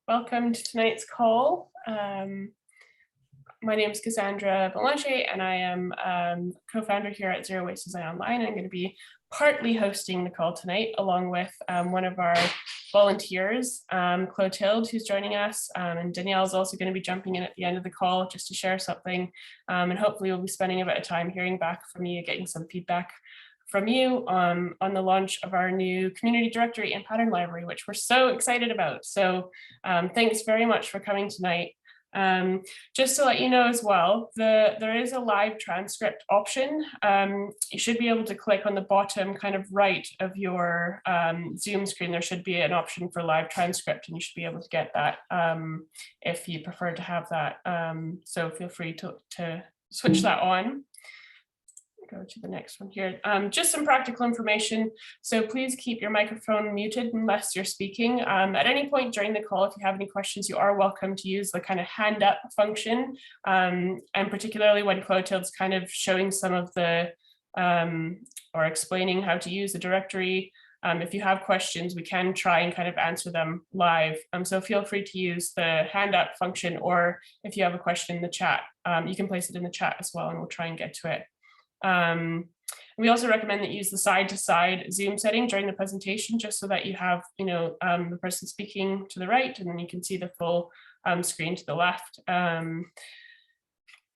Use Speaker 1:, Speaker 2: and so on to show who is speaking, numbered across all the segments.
Speaker 1: Welcome to tonight's call. My name is Cassandra Belanger, and I am co-founder here at Zero Waste Design Online. I'm going to be partly hosting the call tonight, along with one of our volunteers, Clotilde, who's joining us, and Danielle is also going to be jumping in at the end of the call just to share something, and hopefully we'll be spending a bit of time hearing back from you, getting some feedback from you on the launch of our new community directory and pattern library, which we're so excited about. So thanks very much for coming tonight. Just to let you know as well, there is a live transcript option. You should be able to click on the bottom kind of right of your Zoom screen. There should be an option for live transcript, and you should be able to get that if you prefer to have that. So feel free to switch that on. Go to the next one here. Just some practical information. So please keep your microphone muted unless you're speaking. At any point during the call, if you have any questions, you are welcome to use the kind of hand up function. And particularly when Clotilde's kind of showing some of the, or explaining how to use the directory. If you have questions, we can try and kind of answer them live. So feel free to use the hand up function, or if you have a question in the chat, you can place it in the chat as well, and we'll try and get to it. We also recommend that you use the side-to-side Zoom setting during the presentation, just so that you have, the person speaking to the right, and then you can see the full screen to the left.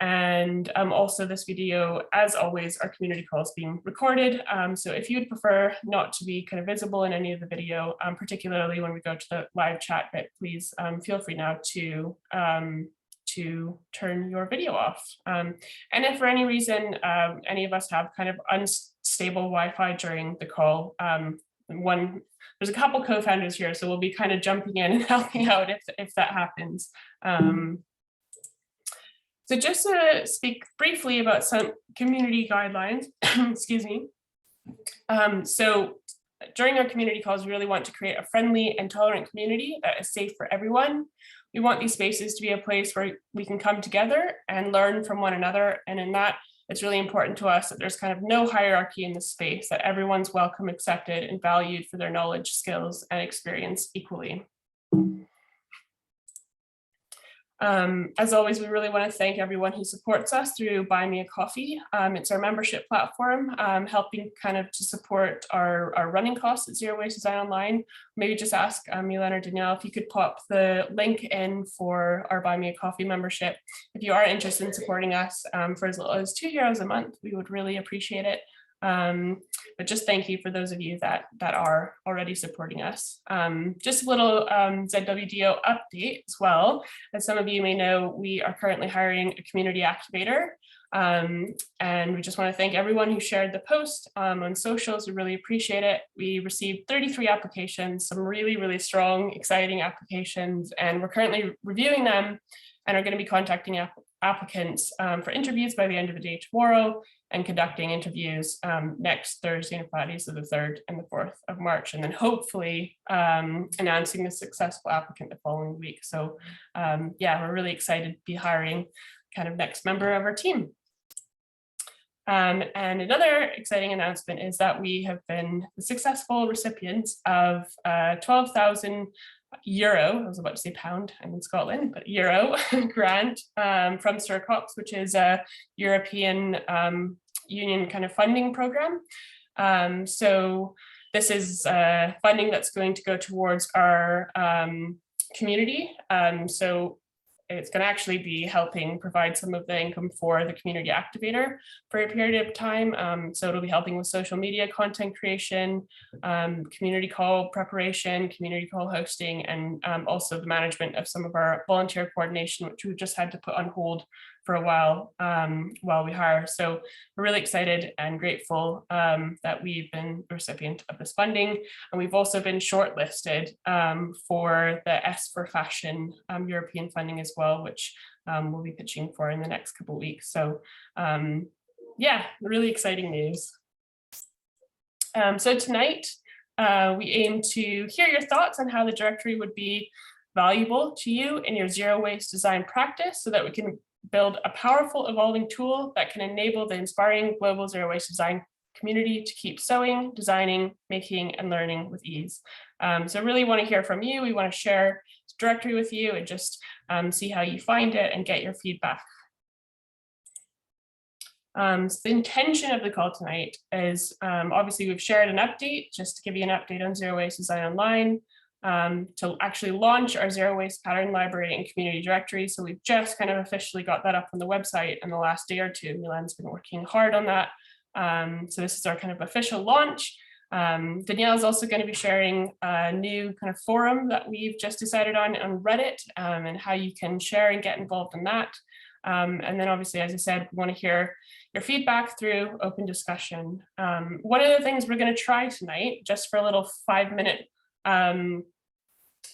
Speaker 1: Also this video, as always, our community call is being recorded. So if you'd prefer not to be kind of visible in any of the video, particularly when we go to the live chat bit, please feel free now to turn your video off. And if for any reason any of us have kind of unstable Wi-Fi during the call, there's a couple co-founders here, so we'll be kind of jumping in and helping out if that happens. So just to speak briefly about some community guidelines, excuse me. So during our community calls, we really want to create a friendly and tolerant community that is safe for everyone. We want these spaces to be a place where we can come together and learn from one another. And in that, it's really important to us that there's kind of no hierarchy in the space, that everyone's welcome, accepted, and valued for their knowledge, skills, and experience equally. As always, we really want to thank everyone who supports us through Buy Me a Coffee. It's our membership platform, helping kind of to support our running costs at Zero Waste Design Online. Maybe just ask Mylène or Danielle if you could pop the link in for our Buy Me a Coffee membership. If you are interested in supporting us for as little as €2 a month, we would really appreciate it. But just thank you for those of you that are already supporting us. Just a little ZWDO update as well. As some of you may know, we are currently hiring a community activator. And we just want to thank everyone who shared the post on socials. We really appreciate it. We received 33 applications, some really, really strong, exciting applications, and we're currently reviewing them and are going to be contacting applicants for interviews by the end of the day tomorrow, and conducting interviews next Thursday and Friday, so the 3rd and the 4th of March, and then hopefully announcing the successful applicant the following week. So yeah, we're really excited to be hiring kind of next member of our team. And another exciting announcement is that we have been the successful recipients of €12,000, I was about to say pound, I'm in Scotland, but euro grant from CirCops, which is a European Union kind of funding program. So this is funding that's going to go towards our community. So it's going to actually be helping provide some of the income for the community activator for a period of time. So it'll be helping with social media content creation, community call preparation, community call hosting, and also the management of some of our volunteer coordination, which we've just had to put on hold for a while we hire. So we're really excited and grateful that we've been the recipient of this funding. And we've also been shortlisted for the S for Fashion European funding as well, which we'll be pitching for in the next couple of weeks. So yeah, really exciting news. So tonight, we aim to hear your thoughts on how the directory would be valuable to you in your zero waste design practice, so that we can build a powerful, evolving tool that can enable the inspiring global zero waste design community to keep sewing, designing, making, and learning with ease. So really want to hear from you. We want to share directory with you and just see how you find it and get your feedback. So the intention of the call tonight is obviously we've shared an update just to give you an update on Zero Waste Design Online, to actually launch our Zero Waste Pattern Library and Community Directory. So we've just kind of officially got that up on the website in the last day or two. Mylène's been working hard on that. So this is our kind of official launch. Danielle is also going to be sharing a new kind of forum that we've just decided on Reddit, and how you can share and get involved in that. And then obviously, as I said, we want to hear your feedback through open discussion. One of the things we're going to try tonight, just for a little 5-minute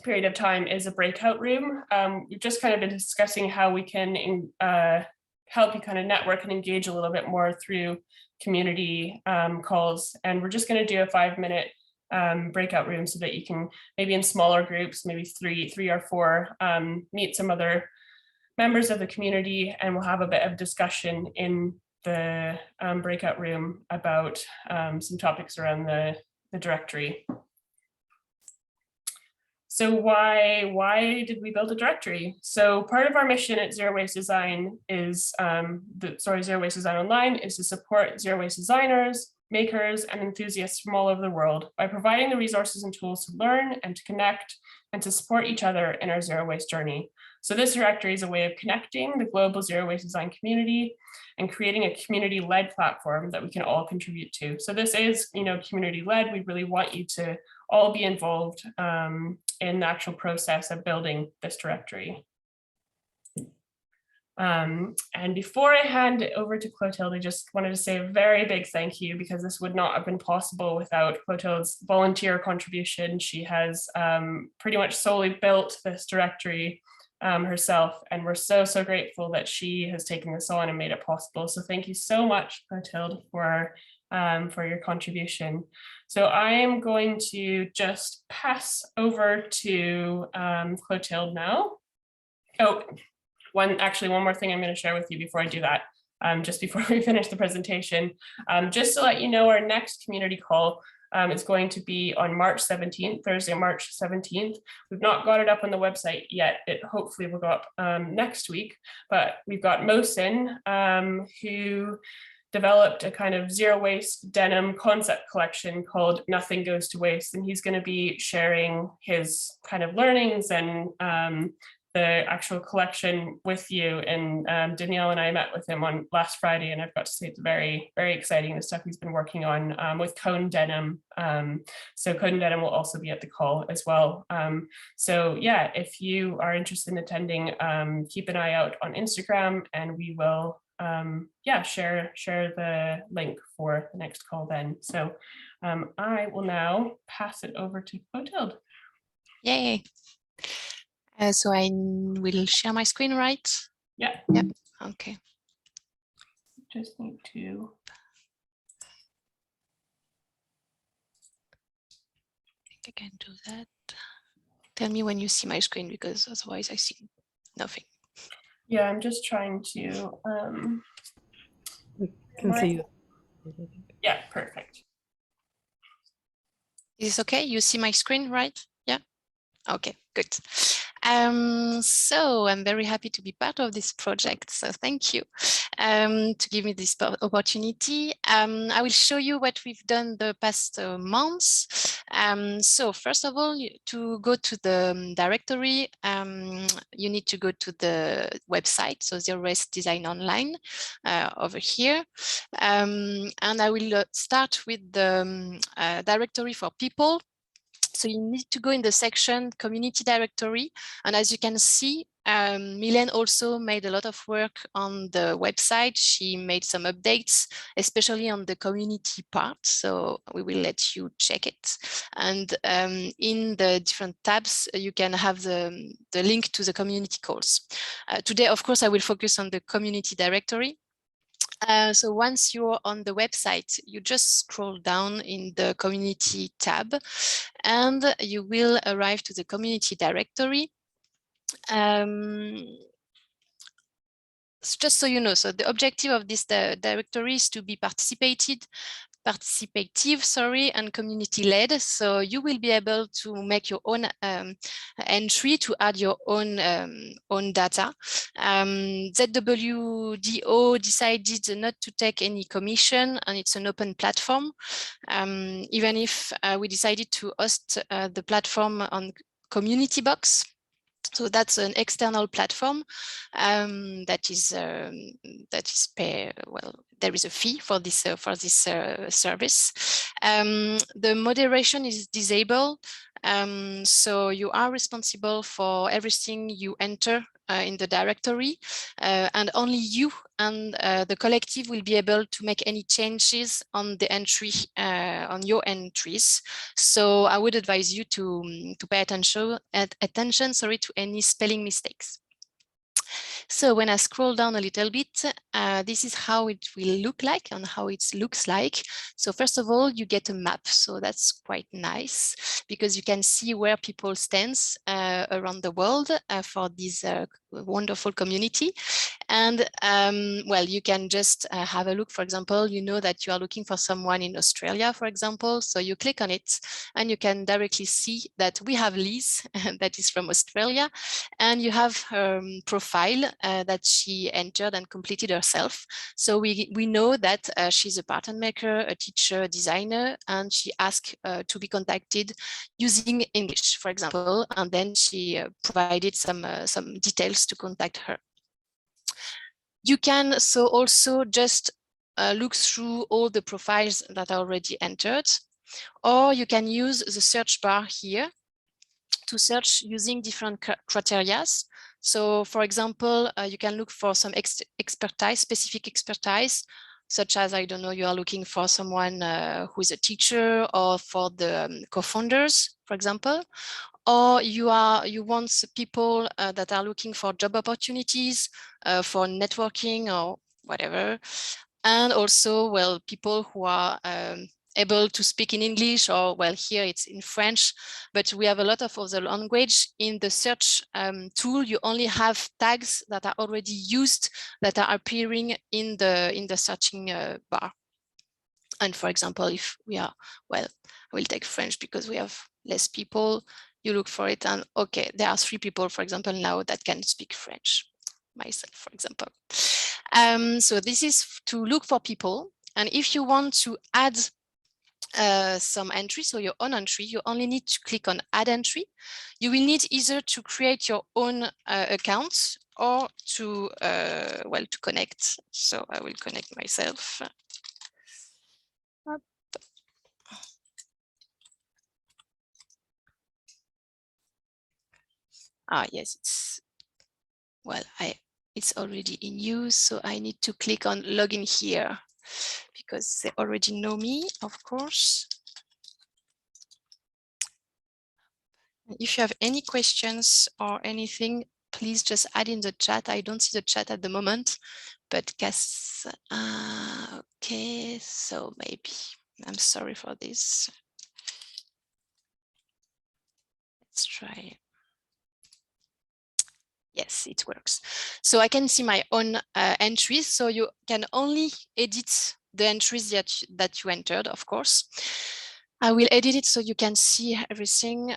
Speaker 1: period of time, is a breakout room. We've just kind of been discussing how we can help you kind of network and engage a little bit more through community calls. And we're just going to do a 5-minute breakout room so that you can maybe in smaller groups, maybe three or four, meet some other members of the community, and we'll have a bit of discussion in the breakout room about some topics around the directory. So why did we build a directory? So part of our mission at Zero Waste Design is, Zero Waste Design Online is to support zero waste designers, makers, and enthusiasts from all over the world by providing the resources and tools to learn and to connect and to support each other in our zero waste journey. So this directory is a way of connecting the global zero waste design community and creating a community-led platform that we can all contribute to. So this is, community-led. We really want you to all be involved in the actual process of building this directory. And before I hand it over to Clotilde, I just wanted to say a very big thank you, because this would not have been possible without Clotilde's volunteer contribution. She has pretty much solely built this directory herself, and we're so grateful that she has taken this on and made it possible. So thank you so much, Clotilde, for your contribution. So I am going to just pass over to Clotilde now. Oh, one more thing I'm going to share with you before I do that, just before we finish the presentation, just to let you know, our next community call is going to be on March 17th, Thursday, March 17th. We've not got it up on the website yet. It hopefully will go up next week, but we've got Mohsin, who developed a kind of zero waste denim concept collection called Nothing Goes to Waste. And he's going to be sharing his kind of learnings and the actual collection with you. And Danielle and I met with him on last Friday, and I've got to say it's very exciting, the stuff he's been working on with Cone Denim. So Cone Denim will also be at the call as well. So yeah, if you are interested in attending, keep an eye out on Instagram, and we will share the link for the next call then. So I will now pass it over to Clotilde.
Speaker 2: Yay. So I will share my screen, right?
Speaker 1: Yeah.
Speaker 2: Yep. Okay.
Speaker 1: Just need to.
Speaker 2: I think I can do that. Tell me when you see my screen, because otherwise I see nothing.
Speaker 1: Yeah, I'm just trying to.
Speaker 3: Can see you.
Speaker 1: Yeah, perfect.
Speaker 2: Is this okay? You see my screen, right? Yeah. Okay, good. So I'm very happy to be part of this project. So thank you to give me this opportunity. I will show you what we've done the past months. So first of all, to go to the directory, you need to go to the website, so Zero Waste Design Online over here. And I will start with the directory for people. So you need to go in the section community directory. And as you can see, Mylène also made a lot of work on the website. She made some updates, especially on the community part. So we will let you check it. And in the different tabs, you can have the link to the community calls. Today, of course, I will focus on the community directory. So once you're on the website, you just scroll down in the community tab and you will arrive to the community directory. Just so you know, so the objective of this directory is to be participated participative, sorry, and community-led. So you will be able to make your own entry to add your own data. ZWDO decided not to take any commission, and it's an open platform. Even if we decided to host the platform on Community Box. So that's an external platform that is pay. Well, there is a fee for this service. The moderation is disabled, so you are responsible for everything you enter in the directory, and only you and the collective will be able to make any changes on the entry, on your entries. So I would advise you to pay attention to any spelling mistakes. So when I scroll down a little bit, this is how it will look like and how it looks like. So first of all, you get a map. So that's quite nice because you can see where people stand around the world for this wonderful community. And well, you can just have a look. For example, you know that you are looking for someone in Australia, for example. So you click on it and you can directly see that we have Liz that is from Australia, and you have her profile that she entered and completed herself. So we know that she's a pattern maker, a teacher, a designer, and she asked to be contacted using English, for example, and then she provided some details to contact her. You can also just look through all the profiles that are already entered, or you can use the search bar here to search using different criteria. So for example, you can look for some expertise, specific expertise, such as, I don't know, you are looking for someone who is a teacher, or for the co-founders, for example, or you want people that are looking for job opportunities, for networking or whatever. And also, well, people who are able to speak in English, or, well, here it's in French, but we have a lot of other language. In the search tool, you only have tags that are already used, that are appearing in the searching bar. And for example, if we are, well, I will take French because we have less people. You look for it and okay, there are 3 people, for example, now that can speak French, myself, for example. So this is to look for people. And if you want to add some entry, so your own entry, you only need to click on add entry. You will need either to create your own account or to, well, to connect. So I will connect myself. Yes, it's, well, it's already in use, so I need to click on login here because they already know me, of course. If you have any questions or anything, please just add in the chat. I don't see the chat at the moment, but guess, okay, so maybe, I'm sorry for this. Let's try. Yes, it works. So I can see my own entries. So you can only edit the entries that you entered, of course. I will edit it so you can see everything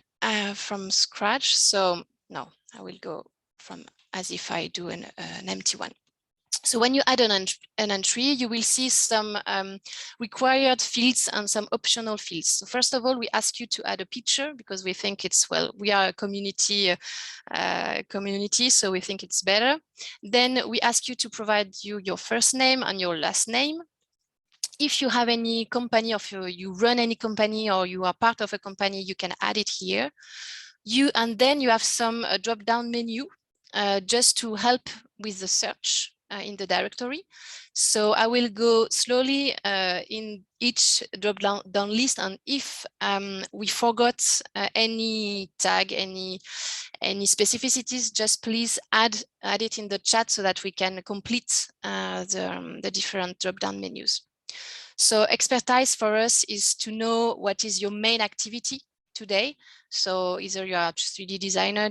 Speaker 2: from scratch. So no, I will go from as if I do an empty one. So when you add an entry, you will see some required fields and some optional fields. So first of all, we ask you to add a picture because we think it's, well, we are a community, so we think it's better. Then we ask you to provide your first name and your last name. If you have any company, or you run any company, or you are part of a company, you can add it here. And then you have some drop-down menu just to help with the search in the directory. So I will go slowly in each drop-down list, and if we forgot any tag, any specificities, just please add it in the chat so that we can complete the different drop-down menus. So expertise for us is to know what is your main activity, today. So either you are 3D designer,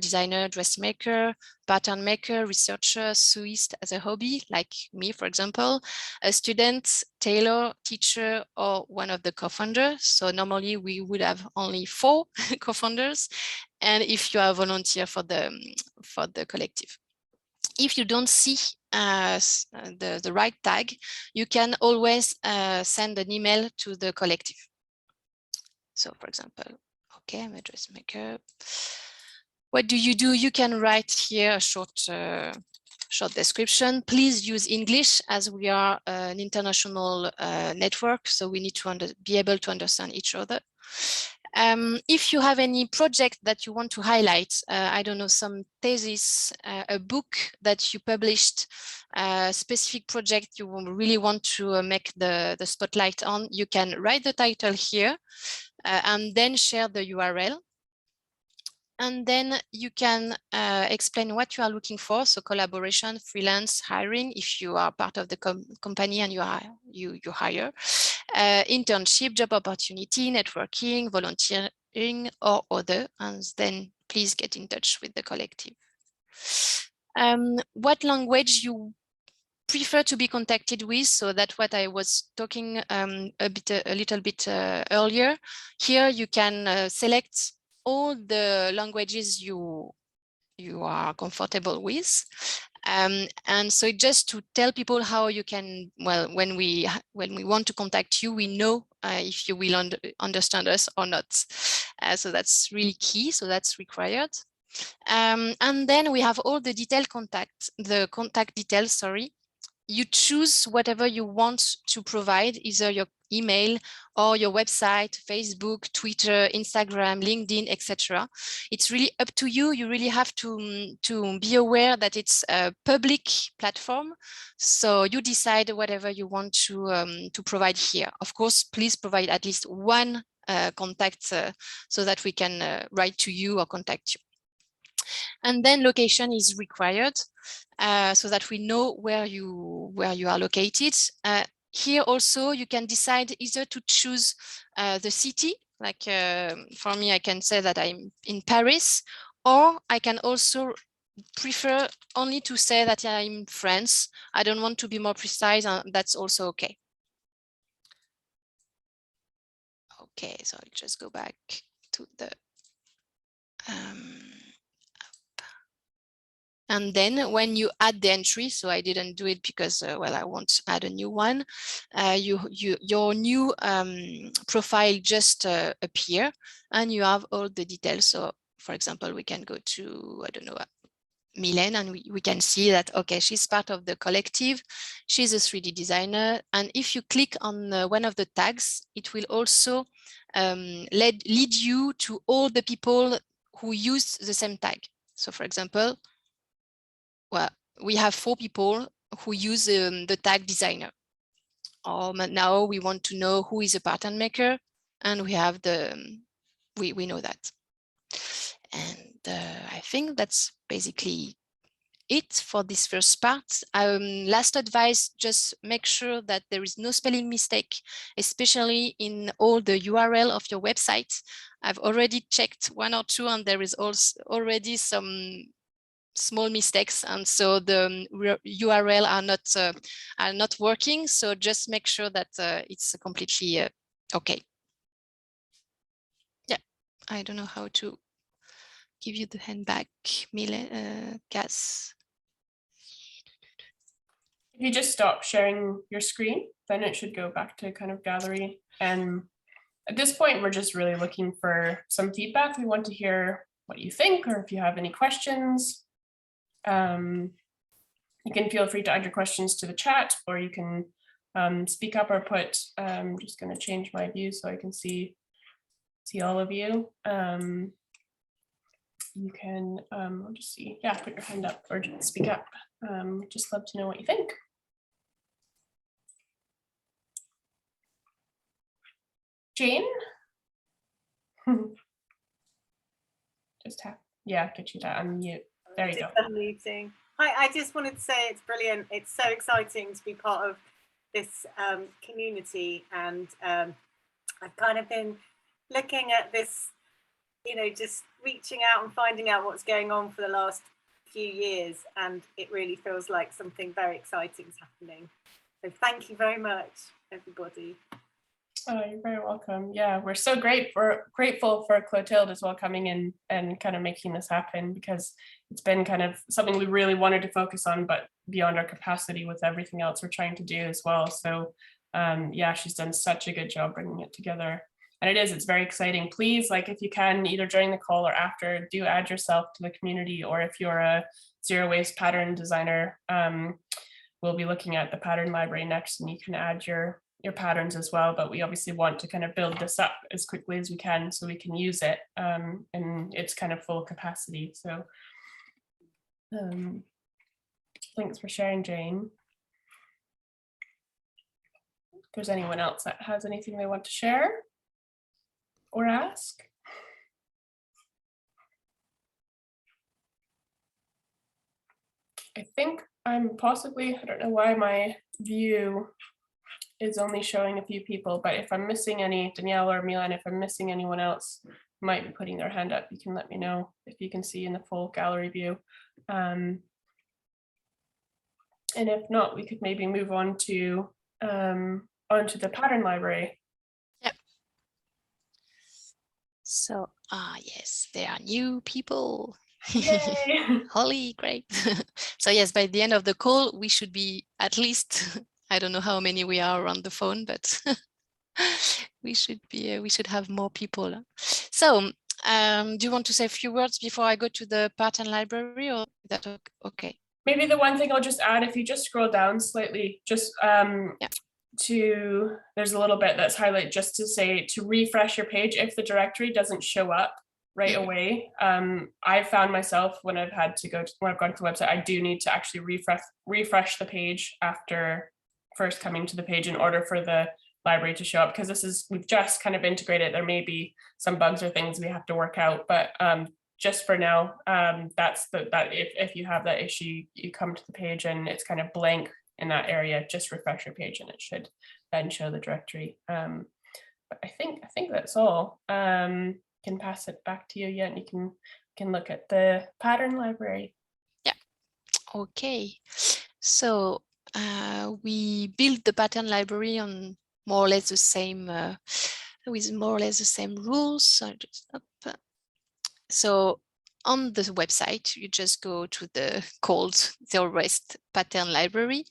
Speaker 2: dressmaker, pattern maker, researcher, sewist as a hobby, like me, for example, a student, tailor, teacher, or one of the co-founders. So normally we would have only 4 co-founders, and if you are a volunteer for the collective. If you don't see the right tag, you can always send an email to the collective. So for example, okay, I'm a dressmaker. What do? You can write here a short description. Please use English, as we are an international network, so we need to be able to understand each other. If you have any project that you want to highlight, I don't know, some thesis, a book that you published, a specific project you really want to make the spotlight on, you can write the title here and then share the URL. And then you can explain what you are looking for. So collaboration, freelance, hiring, if you are part of the company and you hire, internship, job opportunity, networking, volunteering, or other. And then please get in touch with the collective. What language you prefer to be contacted with? So that's what I was talking a little bit earlier. Here you can select all the languages you are comfortable with. And so just to tell people how you can, well, when we want to contact you, we know if you will understand us or not. So that's really key. So that's required. And then we have all the contact details, sorry. You choose whatever you want to provide, either your email or your website, Facebook, Twitter, Instagram, LinkedIn, etc. It's really up to you. You really have to be aware that it's a public platform. So you decide whatever you want to provide here. Of course, please provide at least one contact so that we can write to you or contact you. And then location is required so that we know where you are located. Here also you can decide either to choose the city, like for me I can say that I'm in Paris, or I can also prefer only to say that I'm in France. I don't want to be more precise, and that's also okay. Okay, so I'll just go back to the and then when you add the entry, so I didn't do it because, well, I won't add a new one. Your new profile just appear, and you have all the details. So for example, we can go to, I don't know, Mylène, and we can see that, okay, she's part of the collective. She's a 3D designer. And if you click on one of the tags, it will also lead you to all the people who use the same tag. So for example, well, we have 4 people who use the tag designer. Now we want to know who is a pattern maker, and we have we know that. And I think that's basically it for this first part. Last advice, just make sure that there is no spelling mistake, especially in all the URL of your website. I've already checked 1 or 2, and there is also already some small mistakes, and so the URL are not working. So just make sure that it's completely okay. Yeah, I don't know how to give you the hand back, Mylène, Cass.
Speaker 1: If you just stop sharing your screen, then it should go back to kind of gallery. And at this point, we're just really looking for some feedback. We want to hear what you think, or if you have any questions. You can feel free to add your questions to the chat, or you can speak up or put, I'm just going to change my view so I can see all of you. You can, I'll just see, yeah, put your hand up or speak up. Just love to know what you think. Jane? Just have, yeah, get you to unmute. There you go.
Speaker 3: Unmuting. Hi, I just wanted to say it's brilliant. It's so exciting to be part of this community, and I've kind of been looking at this you know, just reaching out and finding out what's going on for the last few years, and it really feels like something very exciting is happening. So thank you very much, everybody.
Speaker 1: Oh, you're very welcome. Yeah, we're so grateful for Clotilde as well coming in and kind of making this happen, because it's been kind of something we really wanted to focus on, but beyond our capacity with everything else we're trying to do as well. So yeah, she's done such a good job bringing it together. And it's very exciting. Please, like, if you can, either during the call or after, do add yourself to the community, or if you're a zero waste pattern designer, we'll be looking at the pattern library next, and you can add your patterns as well. But we obviously want to kind of build this up as quickly as we can so we can use it in its kind of full capacity. So thanks for sharing, Jane. If there's anyone else that has anything they want to share or ask. I think I'm possibly, I don't know why my view is only showing a few people, but if I'm missing any, Danielle or Mylène, if I'm missing anyone else who might be putting their hand up, you can let me know if you can see in the full gallery view. And if not, we could maybe move on to onto the pattern library.
Speaker 2: Yep. So, yes, there are new people.
Speaker 1: Yay!
Speaker 2: Holly, great. So yes, by the end of the call, we should be at least, I don't know how many we are on the phone, but we should have more people. So do you want to say a few words before I go to the pattern library, or is that okay?
Speaker 1: Maybe the one thing I'll just add, if you just scroll down slightly, just there's a little bit that's highlighted just to say to refresh your page if the directory doesn't show up right away. I found myself when I've gone to the website, I do need to actually refresh the page after first coming to the page in order for the library to show up, because we've just kind of integrated. There may be some bugs or things we have to work out, but just for now, that if you have that issue, you come to the page and it's kind of blank in that area, just refresh your page and it should then show the directory. But I think that's all. Can pass it back to you, and you can look at the pattern library.
Speaker 2: Yeah. Okay. So we built the pattern library on more or less the same with more or less the same rules. So on the website, you just go to the called Zero Waste Pattern Library.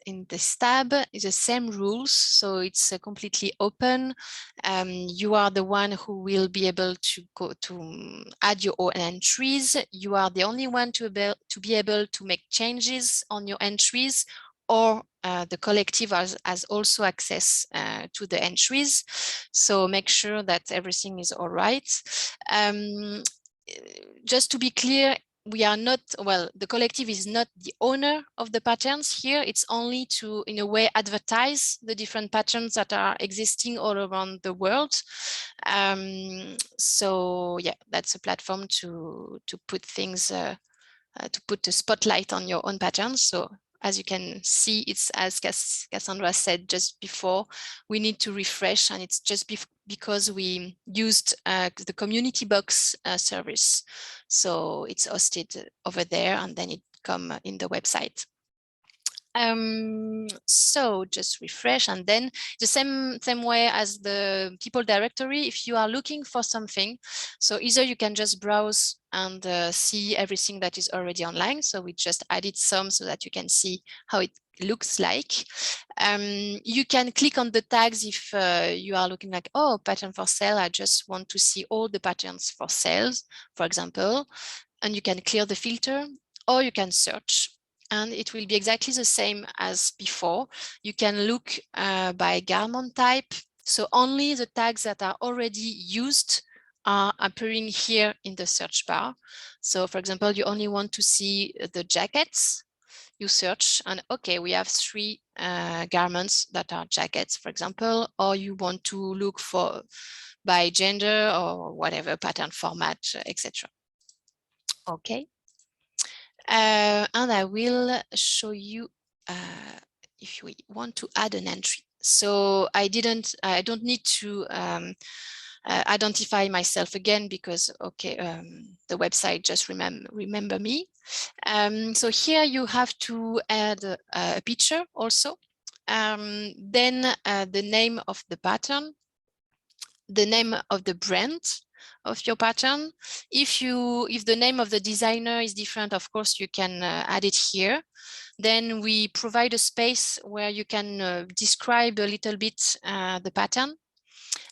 Speaker 2: In this tab is the same rules, so it's completely open. You are the one who will be able to go to add your own entries. You are the only one to be able to make changes on your entries, or the collective has also access to the entries. So make sure that everything is all right. Just to be clear, we are not, well, the collective is not the owner of the patterns here. It's only to, in a way, advertise the different patterns that are existing all around the world. So yeah, that's a platform to put things, to put the spotlight on your own patterns. So as you can see, it's, as Cassandra said just before, we need to refresh, and it's just because we used the community box service. So it's hosted over there, and then it come in the website. So just refresh, and then the same way as the people directory, if you are looking for something, so either you can just browse and see everything that is already online. So we just added some so that you can see how it looks like. You can click on the tags if you are looking like, oh, pattern for sale, I just want to see all the patterns for sales, for example, and you can clear the filter, or you can search. And it will be exactly the same as before. You can look by garment type. So only the tags that are already used are appearing here in the search bar. So for example, you only want to see the jackets. You search and okay, we have 3 garments that are jackets, for example, or you want to look for by gender or whatever pattern format, etc. Okay. And I will show you if we want to add an entry. So I don't need to identify myself again because, okay, the website just remember me. So here you have to add a picture also. Then the name of the pattern, the name of the brand of your pattern. If the name of the designer is different, of course, you can add it here. Then we provide a space where you can describe a little bit the pattern.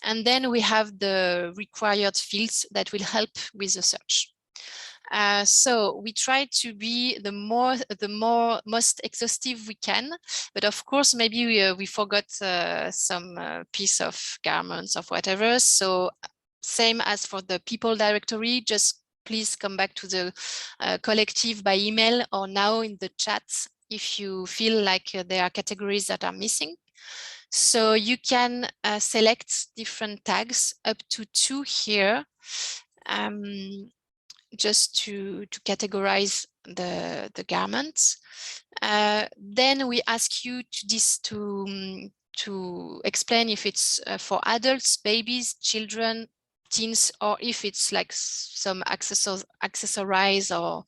Speaker 2: And then we have the required fields that will help with the search. So we try to be the most exhaustive we can, but of course maybe we forgot some piece of garments or whatever. So same as for the people directory, just please come back to the collective by email or now in the chat if you feel like there are categories that are missing. So you can select different tags, up to 2 here, just to categorize the garments. Then we ask you to explain if it's for adults, babies, children, teens, or if it's like some accessorize or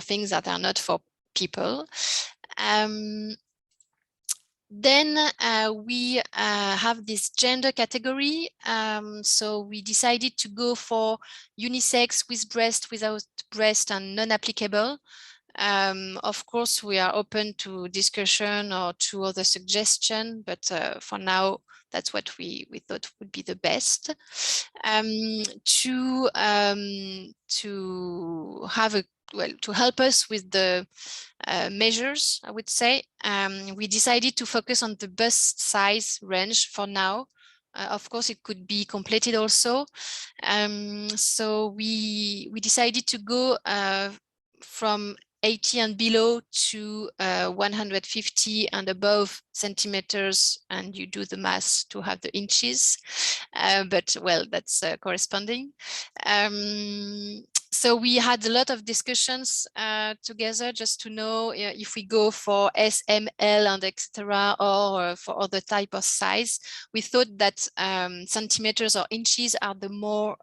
Speaker 2: things that are not for people. Then we have this gender category. So we decided to go for unisex, with breast, without breast, and non-applicable. Of course, we are open to discussion or to other suggestion, but for now, that's what we thought would be the best. To have a to help us with the measures, I would say, we decided to focus on the bust size range for now. Of course, it could be completed also. So we decided to go from 80 and below to 150 and above centimeters, and you do the math to have the inches. But well, that's corresponding. So we had a lot of discussions together just to know if we go for S, M, L, and etc., or for other type of size. We thought that centimeters or inches are the more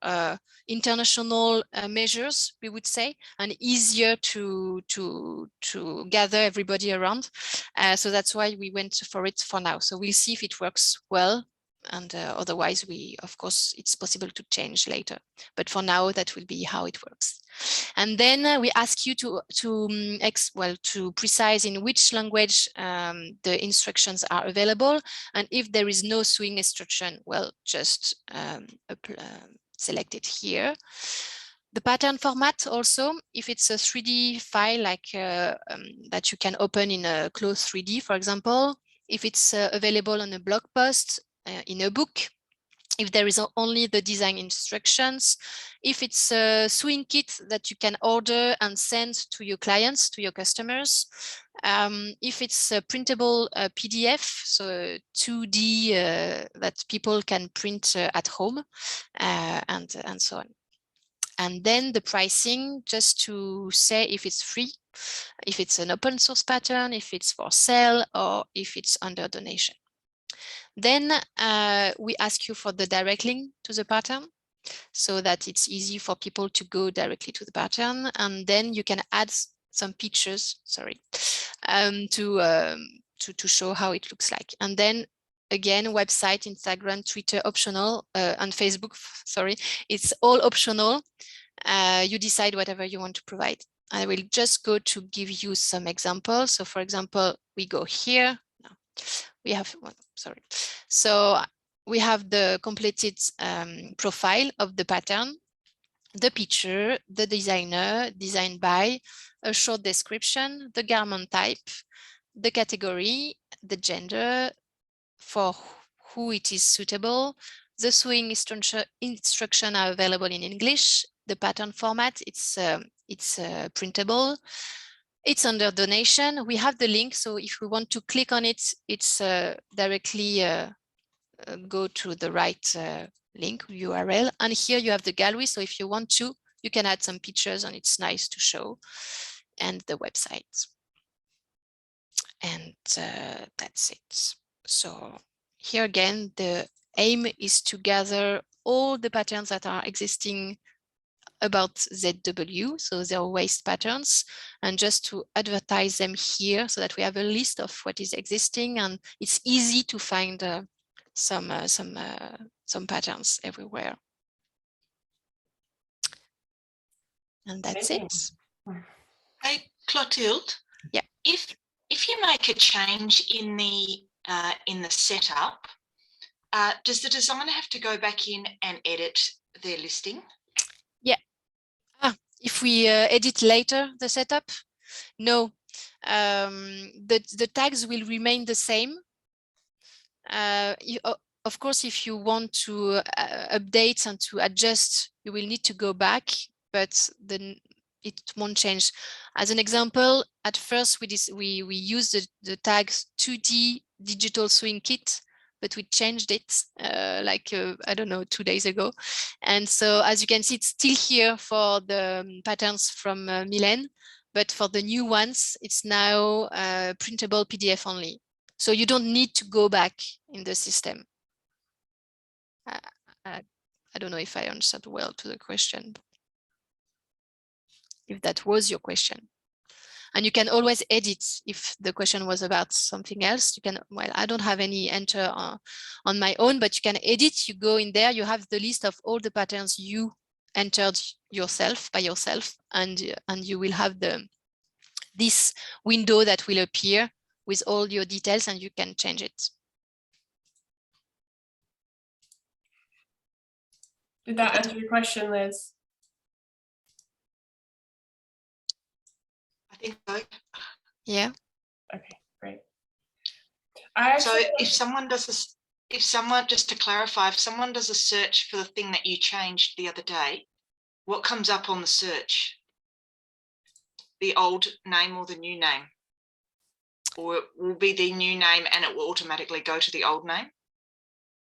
Speaker 2: international measures, we would say, and easier to gather everybody around. So that's why we went for it for now. So we'll see if it works well. And otherwise, of course, it's possible to change later. But for now, that will be how it works. And then we ask you to precise in which language the instructions are available. And if there is no sewing instruction, well, just select it here. The pattern format also, if it's a 3D file like that you can open in a closed 3D, for example, if it's available on a blog post, in a book, if there is only the design instructions, if it's a sewing kit that you can order and send to your clients, to your customers, if it's a printable PDF, so 2D that people can print at home, and so on. And then the pricing, just to say if it's free, if it's an open source pattern, if it's for sale, or if it's under donation. Then we ask you for the direct link to the pattern so that it's easy for people to go directly to the pattern. And then you can add some pictures, sorry, to show how it looks like. And then again, website, Instagram, Twitter, optional, and Facebook, sorry, it's all optional. You decide whatever you want to provide. I will just go to give you some examples. So for example, we go here. No, we have one, sorry. So we have the completed profile of the pattern, the picture, the designer, designed by, a short description, the garment type, the category, the gender, for who it is suitable, the sewing instruction are available in English, the pattern format, it's printable, it's under donation. We have the link, so if we want to click on it, it's directly go to the right link URL. And here you have the gallery, so if you want to, you can add some pictures and it's nice to show, and the website. And that's it. So here again, the aim is to gather all the patterns that are existing about ZW, so zero waste patterns, and just to advertise them here so that we have a list of what is existing, and it's easy to find some patterns everywhere. And that's it.
Speaker 4: Hey, Clotilde.
Speaker 2: Yeah.
Speaker 4: If you make a change in the setup, does the designer have to go back in and edit their listing?
Speaker 2: Yeah. If we edit later the setup, no. The tags will remain the same. Of course, if you want to update and to adjust, you will need to go back, but then it won't change. As an example, at first we used the tag 2D digital sewing kit, but we changed it I don't know, 2 days ago. And so as you can see, it's still here for the patterns from Mylène, but for the new ones, it's now printable PDF only. So you don't need to go back in the system. I don't know if I answered well to the question, if that was your question. And you can always edit if the question was about something else. You can, well, I don't have any enter on my own, but you can edit. You go in there, you have the list of all the patterns you entered yourself by yourself, and you will have this window that will appear with all your details, and you can change it.
Speaker 1: Did that answer your question, Liz?
Speaker 4: I think so.
Speaker 2: Yeah.
Speaker 1: Okay, great.
Speaker 4: So if someone just to clarify, if someone does a search for the thing that you changed the other day, what comes up on the search? The old name or the new name? Or it will be the new name and it will automatically go to the old name?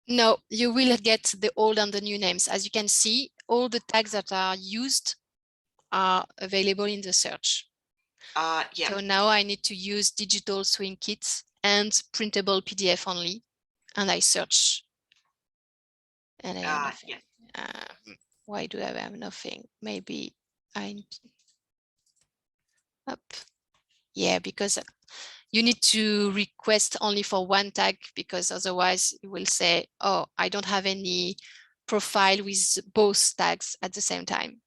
Speaker 2: No, you will get the old and the new names. As you can see, all the tags that are used are available in the search.
Speaker 4: Yeah.
Speaker 2: So now I need to use digital sewing kits and printable PDF only, and I search. And I have nothing.
Speaker 4: Yeah.
Speaker 2: Why do I have nothing? Maybe up. Yeah, because you need to request only for one tag, because otherwise you will say, oh, I don't have any profile with both tags at the same time.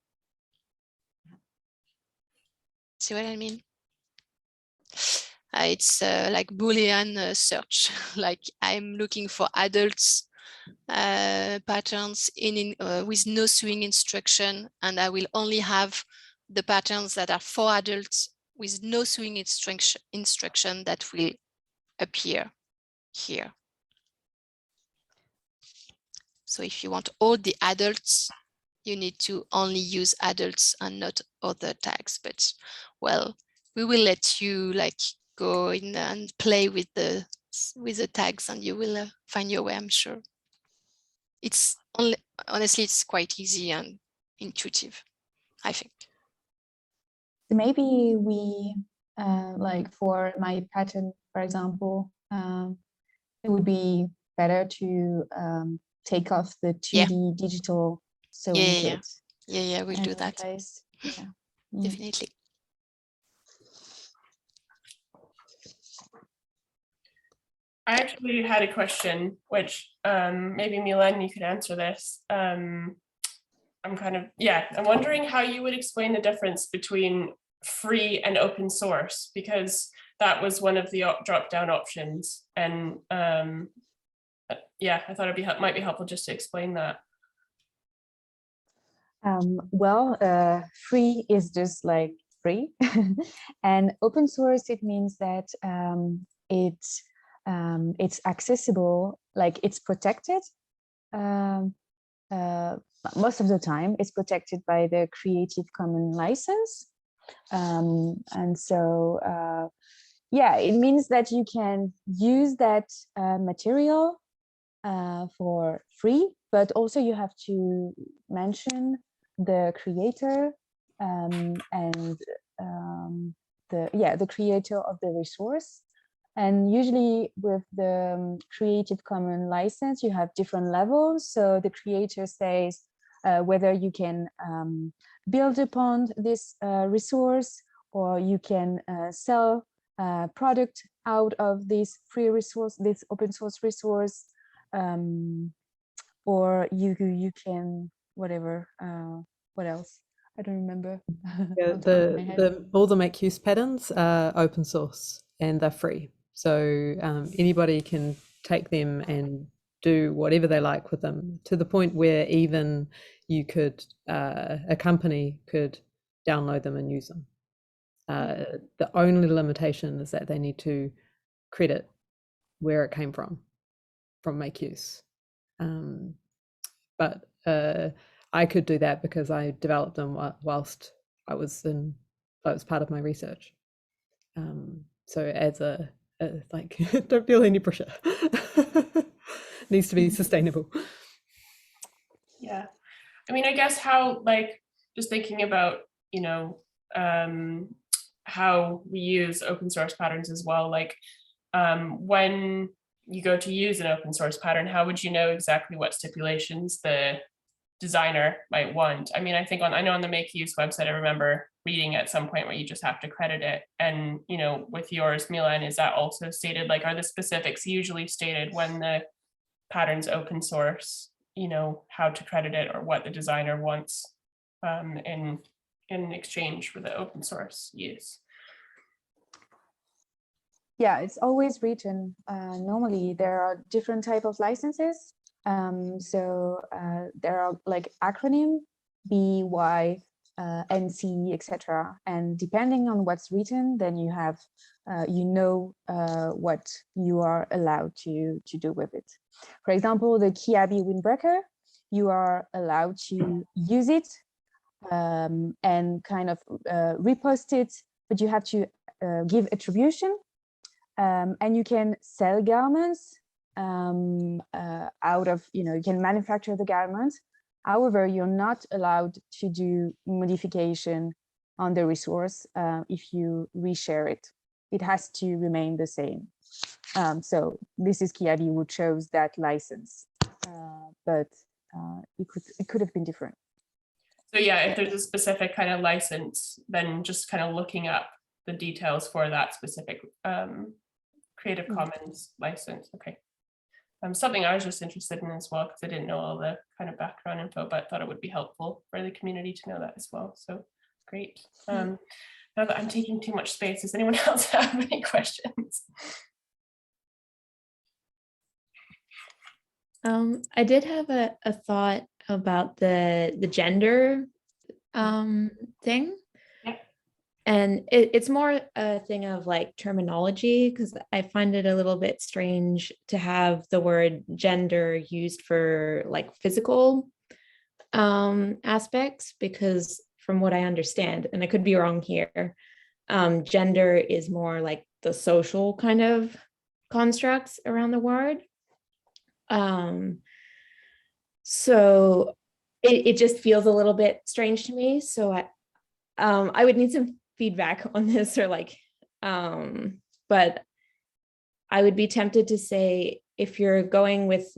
Speaker 2: See what I mean? It's like Boolean search. Like I'm looking for adults patterns with no sewing instruction, and I will only have the patterns that are for adults with no sewing instruction that will appear here. So if you want all the adults, you need to only use adults and not other tags. But well, we will let you like go in and play with the tags, and you will find your way, I'm sure. It's honestly, it's quite easy and intuitive, I think.
Speaker 5: Maybe we like for my pattern, for example, it would be better to take off the 2D digital sewing kit.
Speaker 2: Yeah, we'll do that.
Speaker 5: Yeah.
Speaker 2: Definitely.
Speaker 1: I actually had a question, which maybe Mylène, you could answer this. I'm wondering how you would explain the difference between free and open source, because that was one of the drop-down options. And yeah, I thought might be helpful just to explain that.
Speaker 5: Free is just like free, and open source, it means that it's accessible, like it's protected. Most of the time, it's protected by the Creative Commons license, and so yeah, it means that you can use that material for free, but also you have to mention the creator and the creator of the resource, And usually with the Creative Commons license, you have different levels. So the creator says whether you can build upon this resource, or you can sell product out of this free resource, this open source resource, or you can whatever. What else? I don't remember.
Speaker 6: Yeah, all the make use patterns are open source and they're free. So anybody can take them and do whatever they like with them, to the point where even you could, a company could download them and use them. The only limitation is that they need to credit where it came from make use. But I could do that because I developed them whilst I was part of my research. So as a like, don't feel any pressure. Needs to be sustainable.
Speaker 1: Yeah, I mean, I guess how, like, just thinking about, you know, how we use open source patterns as well, like when you go to use an open source pattern, how would you know exactly what stipulations the designer might want? I mean, I know on the Make Use website, I remember reading at some point where you just have to credit it. And, you know, with yours, Mylène, is that also stated? Like, are the specifics usually stated when the pattern's open source, you know, how to credit it or what the designer wants in exchange for the open source use?
Speaker 5: Yeah, it's always written. Normally, there are different type of licenses. So there are like acronym BY, NC, etc. And depending on what's written, then you have, what you are allowed to do with it. For example, the Kiabi windbreaker, you are allowed to use it and kind of repost it, but you have to give attribution. And you can sell garments out of, you can manufacture the garments. However, you're not allowed to do modification on the resource if you reshare it. It has to remain the same. So this is Kiabi who chose that license, but it could have been different.
Speaker 1: So yeah, if there's a specific kind of license, then just kind of looking up the details for that specific Creative Commons license. Okay. Something I was just interested in as well, because I didn't know all the kind of background info, but thought it would be helpful for the community to know that as well. So great. Now that I'm taking too much space, does anyone else have any questions?
Speaker 7: I did have a thought about the gender thing.
Speaker 1: Yeah.
Speaker 7: And it's more a thing of like terminology, because I find it a little bit strange to have the word gender used for like physical aspects, because from what I understand, and I could be wrong here, gender is more like the social kind of constructs around the word. So it just feels a little bit strange to me. So I would need some feedback on this, or like, but I would be tempted to say, if you're going with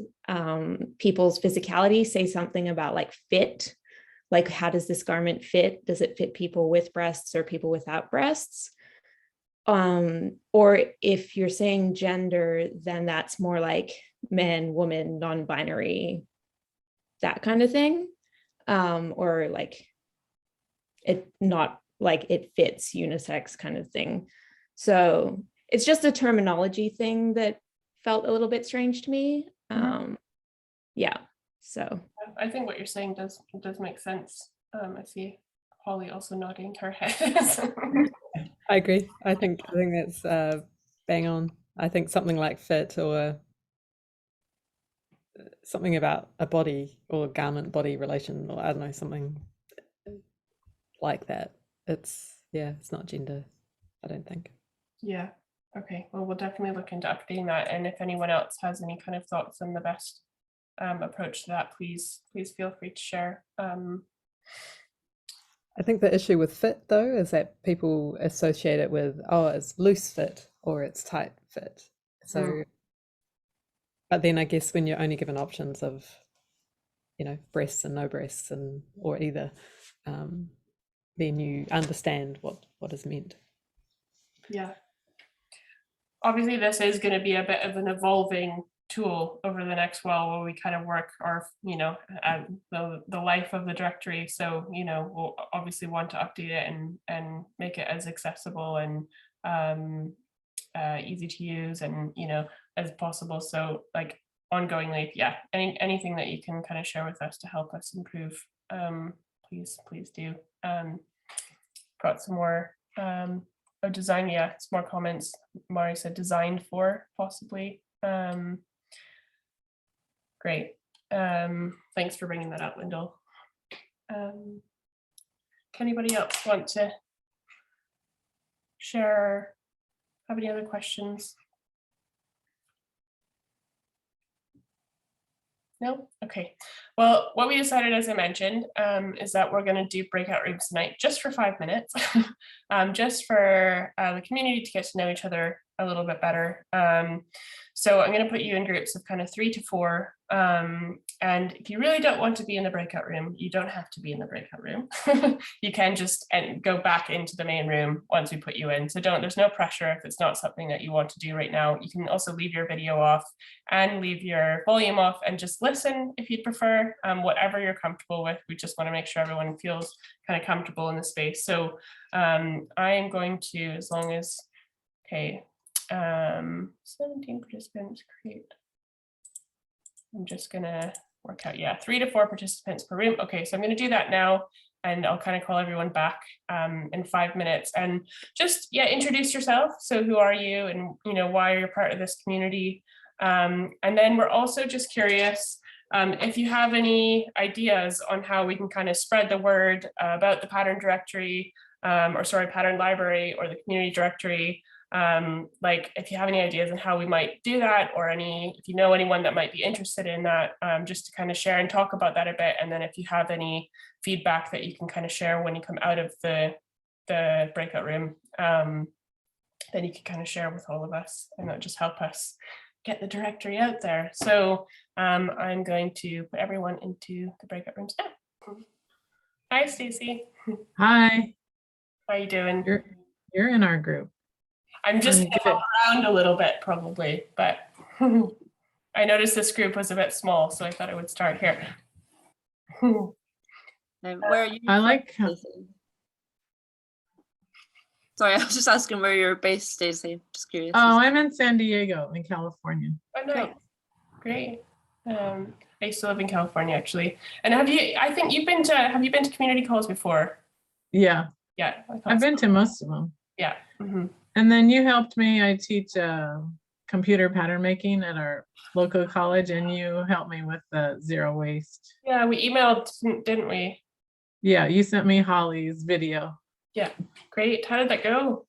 Speaker 7: people's physicality, say something about like fit, like how does this garment fit? Does it fit people with breasts or people without breasts? Or if you're saying gender, then that's more like men, woman, non-binary, that kind of thing. Or like it not like it fits unisex kind of thing. So it's just a terminology thing that felt a little bit strange to me. Yeah, so
Speaker 1: I think what you're saying does make sense. I see Holly also nodding her head.
Speaker 6: I agree. I think that's bang on. I think something like fit, or something about a body or garment body relation, or I don't know, something like that. It's not gender, I don't think.
Speaker 1: Yeah. Okay. Well, we'll definitely look into updating that. And if anyone else has any kind of thoughts on the best approach to that, please feel free to share.
Speaker 6: I think the issue with fit though is that people associate it with, oh, it's loose fit or it's tight fit. So, but then I guess when you're only given options of, you know, breasts and no breasts and or either, then you understand what is meant.
Speaker 1: Yeah. Obviously, this is going to be a bit of an evolving tool over the next while where we kind of work our, you know, the life of the directory. So, you know, we'll obviously want to update it and make it as accessible and easy to use and, you know, as possible. So like ongoingly, yeah, anything that you can kind of share with us to help us improve, please do. Got some more design, yeah, some more comments. Mari said designed for, possibly. Great. Thanks for bringing that up, Lyndall. Can anybody else want to share, have any other questions? No? Okay. Well, what we decided, as I mentioned, is that we're going to do breakout rooms tonight just for 5 minutes, just for the community to get to know each other a little bit better. So I'm going to put you in groups of kind of 3 to 4. And if you really don't want to be in the breakout room, you don't have to be in the breakout room. You can just go back into the main room once we put you in. So there's no pressure if it's not something that you want to do right now. You can also leave your video off and leave your volume off and just listen if you'd prefer, whatever you're comfortable with. We just want to make sure everyone feels kind of comfortable in the space. So I am going to, as long as, okay, 17 participants, create. I'm just gonna work out, yeah, 3 to 4 participants per room. Okay, so I'm gonna do that now and I'll kind of call everyone back in 5 minutes and just, yeah, introduce yourself. So who are you and, you know, why are you part of this community? And then we're also just curious if you have any ideas on how we can kind of spread the word about the pattern directory, pattern library or the community directory. Like if you have any ideas on how we might do that, or if you know anyone that might be interested in that, just to kind of share and talk about that a bit. And then if you have any feedback that you can kind of share when you come out of the breakout room, then you can kind of share with all of us, and that'll just help us get the directory out there. So I'm going to put everyone into the breakout rooms now. Hi, Stacey.
Speaker 8: Hi.
Speaker 1: How you doing?
Speaker 8: You're in our group.
Speaker 1: I'm just gonna hop around a little bit probably, but I noticed this group was a bit small, so I thought I would start here.
Speaker 9: Where are you?
Speaker 8: I like.
Speaker 9: Sorry, I was just asking where you're based, Stacey. Just curious.
Speaker 8: Oh, I'm in San Diego, in California.
Speaker 1: Oh, nice. Great. I used to live in California actually. And have you been to community calls before?
Speaker 8: Yeah.
Speaker 1: Yeah.
Speaker 8: I've been to most of them.
Speaker 1: Yeah. Mm-hmm.
Speaker 8: And then you helped me. I teach computer pattern making at our local college, and you helped me with the zero waste.
Speaker 1: Yeah, we emailed, didn't we?
Speaker 8: Yeah, you sent me Holly's video.
Speaker 1: Yeah, great. How did that go?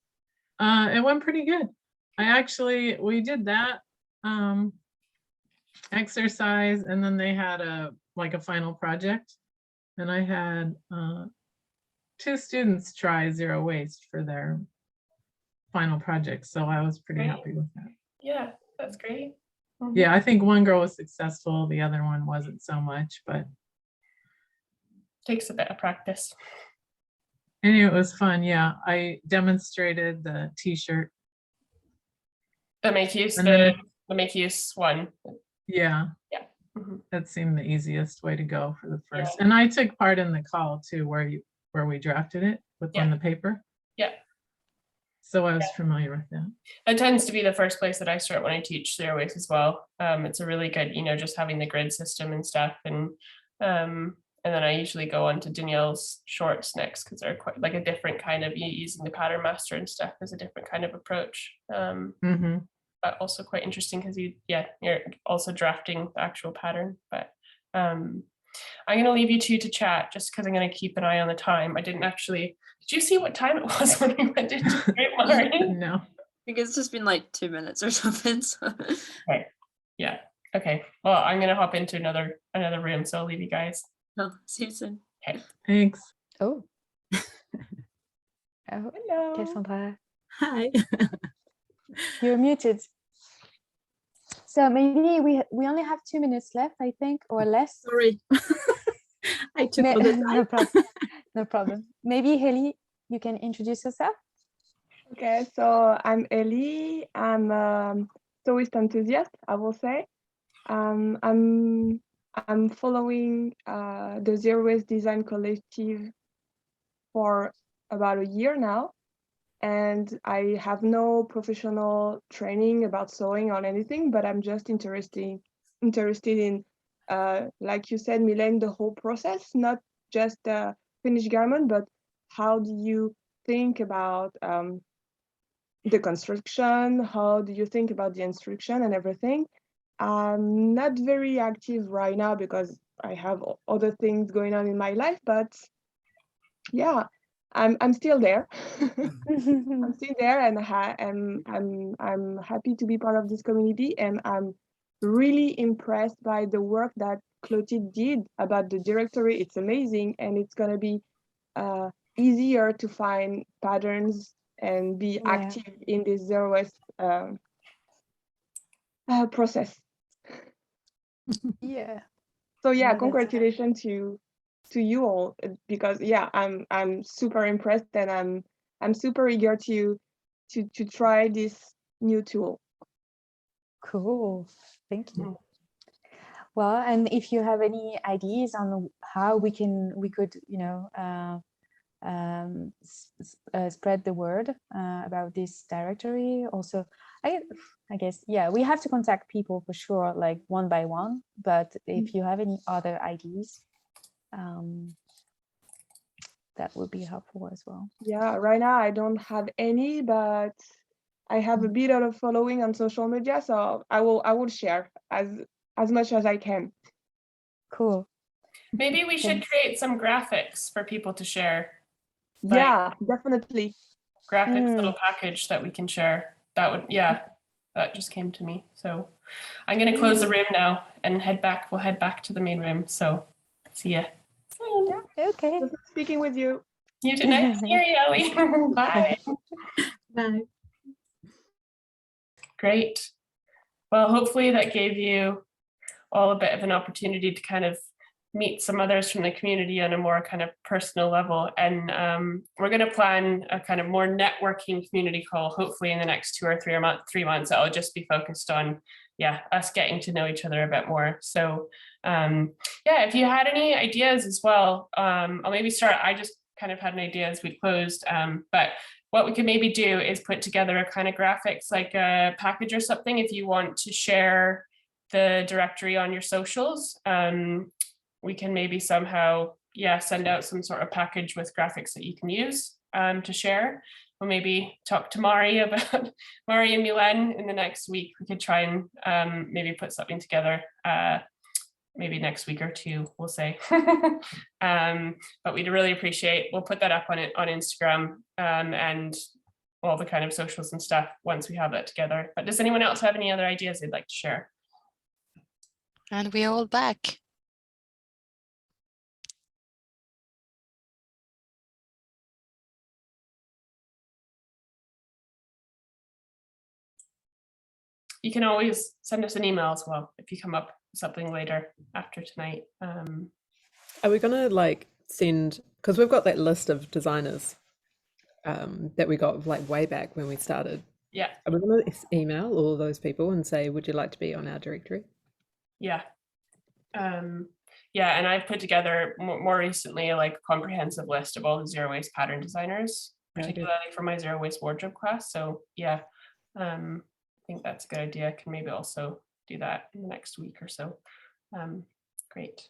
Speaker 8: It went pretty good. We did that exercise, and then they had a final project, and I had 2 students try zero waste for their final project, so I was pretty happy with that.
Speaker 1: Yeah, that's great. Mm-hmm.
Speaker 8: Yeah, I think one girl was successful, the other one wasn't so much, but
Speaker 1: takes a bit of practice.
Speaker 8: Anyway, it was fun. Yeah, I demonstrated the t-shirt.
Speaker 1: The make use one.
Speaker 8: Yeah.
Speaker 1: Yeah. Mm-hmm.
Speaker 8: That seemed the easiest way to go for the first. Yeah. And I took part in the call too, where we drafted it on the paper.
Speaker 1: Yeah.
Speaker 8: So I was familiar with that.
Speaker 1: It tends to be the first place that I start when I teach zero waste as well. It's a really good, just having the grid system and stuff, and then I usually go on to Danielle's shorts next because they're quite like a different kind of using the pattern master and stuff is a different kind of approach. But also quite interesting because you're also drafting the actual pattern. But I'm going to leave you two to chat just because I'm going to keep an eye on the time. I didn't actually. Did you see what time it was when we went into Great Martin?
Speaker 8: No.
Speaker 9: I think it's just been like 2 minutes or something. So.
Speaker 1: Okay. Yeah. Okay. Well, I'm going to hop into another room, so I'll leave you guys.
Speaker 9: Oh, see you soon.
Speaker 1: Okay.
Speaker 8: Thanks.
Speaker 5: Oh. Oh,
Speaker 7: Hello.
Speaker 5: Cassandra,
Speaker 10: Hi.
Speaker 5: you're muted. So maybe we only have 2 minutes left, I think, or less.
Speaker 10: Sorry. I took all the time.
Speaker 5: No problem. No problem. Maybe Heli, you can introduce yourself.
Speaker 11: Okay, so I'm Ellie. I'm tourist enthusiast, I will say. I'm following the Zero Waste Design Collective for about a year now, and I have no professional training about sewing or anything, but I'm just interested in, like you said, Mylène, the whole process, not just the finished garment, but how do you think about the construction? How do you think about the instruction and everything? I'm not very active right now because I have other things going on in my life, but yeah, I'm still there. I'm still there, and I'm happy to be part of this community, and I'm really impressed by the work that Clotilde did about the directory. It's amazing, and it's gonna be easier to find patterns and be active in this zero waste process.
Speaker 5: Yeah.
Speaker 11: So yeah,
Speaker 5: No,
Speaker 11: congratulations to you all, because yeah, I'm super impressed, and I'm super eager to try this new tool.
Speaker 5: Cool. Thank you. Well, and if you have any ideas on how we could, you know, spread the word about this directory. Also, I guess, yeah, we have to contact people for sure, like one by one, but if you have any other ideas, that would be helpful as well.
Speaker 11: Yeah, right now I don't have any, but I have a bit of a following on social media, so I will share as much as I can.
Speaker 5: Cool.
Speaker 1: Maybe we should create some graphics for people to share.
Speaker 11: Yeah, definitely.
Speaker 1: Graphics little package that we can share. That would, yeah, that just came to me. So I'm going to close the room now and head back. We'll head back to the main room. So see ya.
Speaker 5: Yeah, okay.
Speaker 11: Speaking with you.
Speaker 1: You too. Nice to hear you, Ellie. Bye.
Speaker 10: Bye.
Speaker 1: Great. Well, hopefully that gave you all a bit of an opportunity to kind of meet some others from the community on a more kind of personal level. And we're going to plan a kind of more networking community call, hopefully in the next 2 or 3 months. That'll just be focused on, yeah, us getting to know each other a bit more. So yeah, if you had any ideas as well, I'll maybe start. I just kind of had an idea as we closed, but what we could maybe do is put together a kind of graphics, like a package or something, if you want to share the directory on your socials. We can maybe somehow, yeah, send out some sort of package with graphics that you can use to share. We'll maybe talk to Mari about Mari and Mylène in the next week. We could try and maybe put something together, maybe next week or 2, we'll say. But we'd really appreciate, we'll put that up on Instagram and all the kind of socials and stuff once we have that together. But does anyone else have any other ideas they'd like to share?
Speaker 2: And we're all back.
Speaker 6: You can always send us an email as well if you come up with something later after tonight. Are we gonna like send, because we've got that list of designers that we got like way back when we started. Yeah. Are we gonna email all those people and say, would you like to be on our directory? Yeah. Yeah, and I've put together more recently like a comprehensive list of all the zero waste pattern designers, particularly for my zero waste wardrobe class. So yeah, I think that's a good idea. I can maybe also do that in the next week or so. Great.